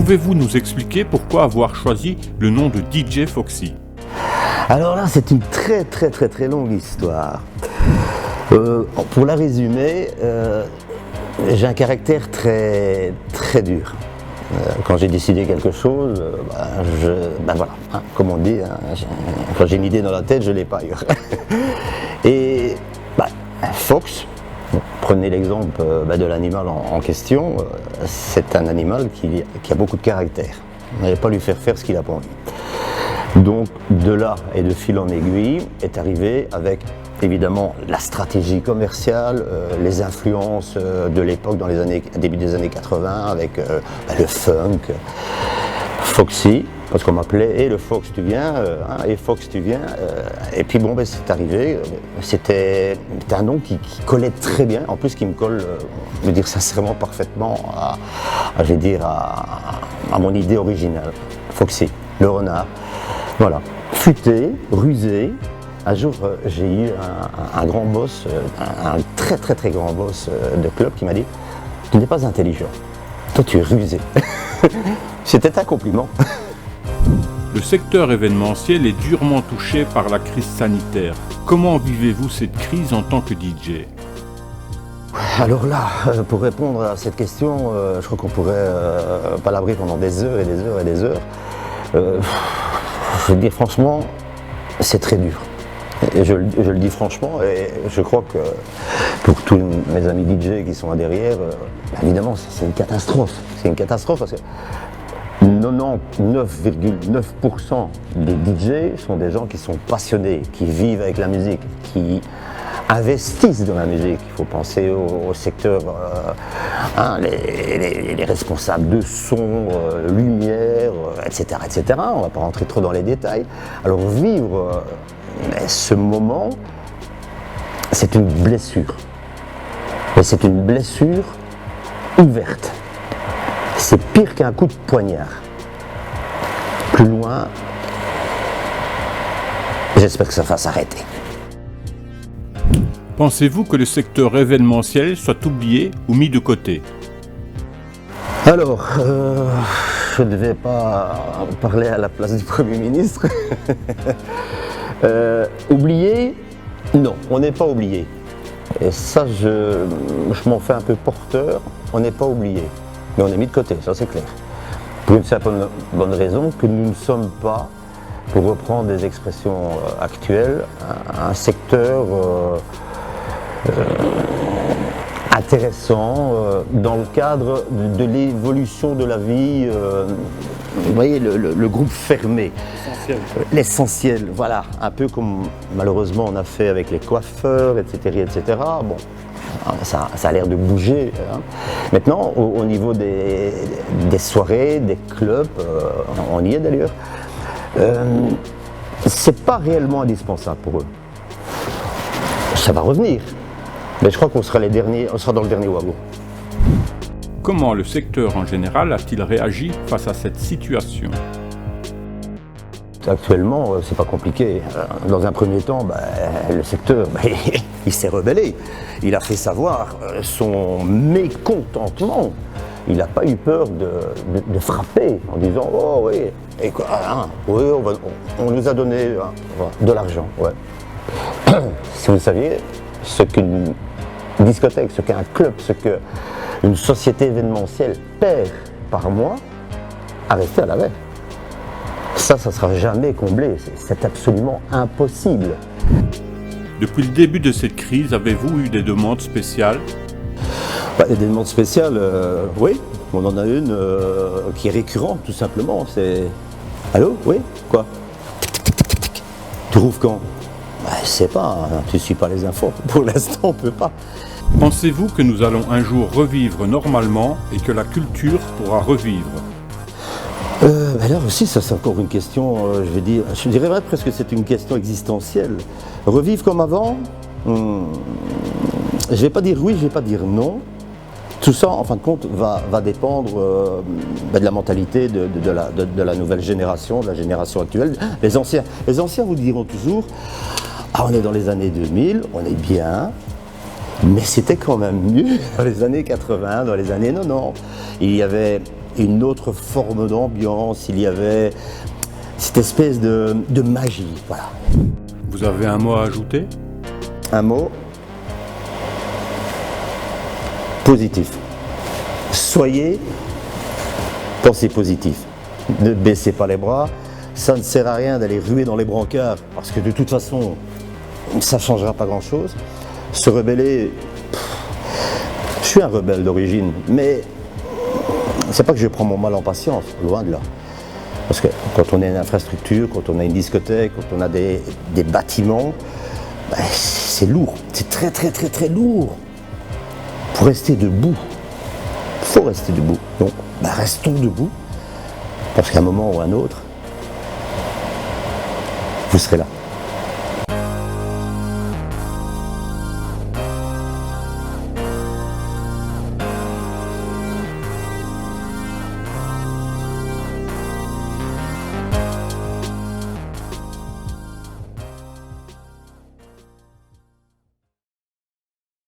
Pouvez-vous nous expliquer pourquoi avoir choisi le nom de DJ Foxy ? Alors là, c'est une très longue histoire. Pour la résumer, j'ai un caractère très dur. Quand j'ai décidé quelque chose, voilà, hein, comme on dit, hein, quand j'ai une idée dans la tête, je ne l'ai pas ailleurs. Et Fox, prenez l'exemple de l'animal en question, c'est un animal qui a beaucoup de caractère. On n'allait pas lui faire faire ce qu'il n'a pas envie. Donc de là et de fil en aiguille est arrivé avec évidemment la stratégie commerciale, les influences de l'époque dans début des années 80 avec le funk, Foxy, parce qu'on m'appelait le Fox tu viens, et Fox tu viens, et puis bon c'est arrivé, c'était un nom qui collait très bien, en plus qui me colle, je veux dire sincèrement parfaitement à mon idée originale, Foxy, le renard. Voilà, futé, rusé. Un jour, j'ai eu un grand boss, un très grand boss de club qui m'a dit « Tu n'es pas intelligent, toi tu es rusé. » C'était un compliment. Le secteur événementiel est durement touché par la crise sanitaire. Comment vivez-vous cette crise en tant que DJ ? Alors là, pour répondre à cette question, je crois qu'on pourrait palabrer pendant des heures et des heures et des heures. Je veux dire franchement, c'est très dur. Et je le dis franchement, et je crois que pour tous mes amis DJ qui sont là derrière, évidemment c'est une catastrophe. C'est une catastrophe parce que 99,9% des DJ sont des gens qui sont passionnés, qui vivent avec la musique, qui investissent dans la musique. Il faut penser au secteur, les responsables de son, lumière, etc. On ne va pas rentrer trop dans les détails. Alors vivre ce moment, c'est une blessure. Et c'est une blessure ouverte. C'est pire qu'un coup de poignard. Plus loin, j'espère que ça va s'arrêter. Pensez-vous que le secteur événementiel soit oublié ou mis de côté ? Alors, je ne vais pas parler à la place du Premier ministre. Oublié ? Non, on n'est pas oublié. Et ça, je m'en fais un peu porteur, on n'est pas oublié. Mais on est mis de côté, ça c'est clair. Pour une certaine bonne raison que nous ne sommes pas, pour reprendre des expressions actuelles, un secteur intéressant dans le cadre de l'évolution de la vie. Vous voyez, le groupe fermé. L'essentiel, voilà. Un peu comme malheureusement on a fait avec les coiffeurs, etc. Bon. Ça a l'air de bouger. Hein. Maintenant, au niveau des soirées, des clubs, on y est d'ailleurs, c'est pas réellement indispensable pour eux. Ça va revenir, mais je crois qu'on sera dans le dernier wagon. Comment le secteur en général a-t-il réagi face à cette situation ? Actuellement, c'est pas compliqué. Dans un premier temps, le secteur, il s'est rebellé. Il a fait savoir son mécontentement. Il n'a pas eu peur de frapper en disant « Oh oui, et quoi, hein, oui, on nous a donné de l'argent. Ouais. » Si vous saviez ce qu'une discothèque, ce qu'un club, ce qu'une société événementielle perd par mois, arrêtez à la veille. Ça ne sera jamais comblé, c'est absolument impossible. Depuis le début de cette crise, avez-vous eu des demandes spéciales ? Des demandes spéciales, oui. On en a une qui est récurrente, tout simplement. C'est « Allô ? Oui ? Quoi ? Tu rouvres quand ? Je sais pas, tu ne suis pas les infos. Pour l'instant, on ne peut pas. Pensez-vous que nous allons un jour revivre normalement et que la culture pourra revivre ? Là aussi, ça c'est encore une question, je dirais vrai, presque que c'est une question existentielle. Revivre comme avant, je ne vais pas dire oui, je ne vais pas dire non. Tout ça, en fin de compte, va dépendre de la mentalité de la nouvelle génération, de la génération actuelle. Les anciens vous diront toujours « Ah, on est dans les années 2000, on est bien ». Mais c'était quand même mieux dans les années 80, dans les années 90. Il y avait une autre forme d'ambiance, il y avait cette espèce de magie, voilà. Vous avez un mot à ajouter? Un mot, positif. Soyez, pensez positif. Ne baissez pas les bras, ça ne sert à rien d'aller ruer dans les brancards, parce que de toute façon, ça ne changera pas grand-chose. Se rebeller, je suis un rebelle d'origine, mais c'est pas que je prends mon mal en patience, loin de là. Parce que quand on a une infrastructure, quand on a une discothèque, quand on a des bâtiments, ben, c'est lourd, c'est très très très très lourd. Pour rester debout, il faut rester debout. Donc ben, restons debout, parce qu'à un moment ou à un autre, vous serez là.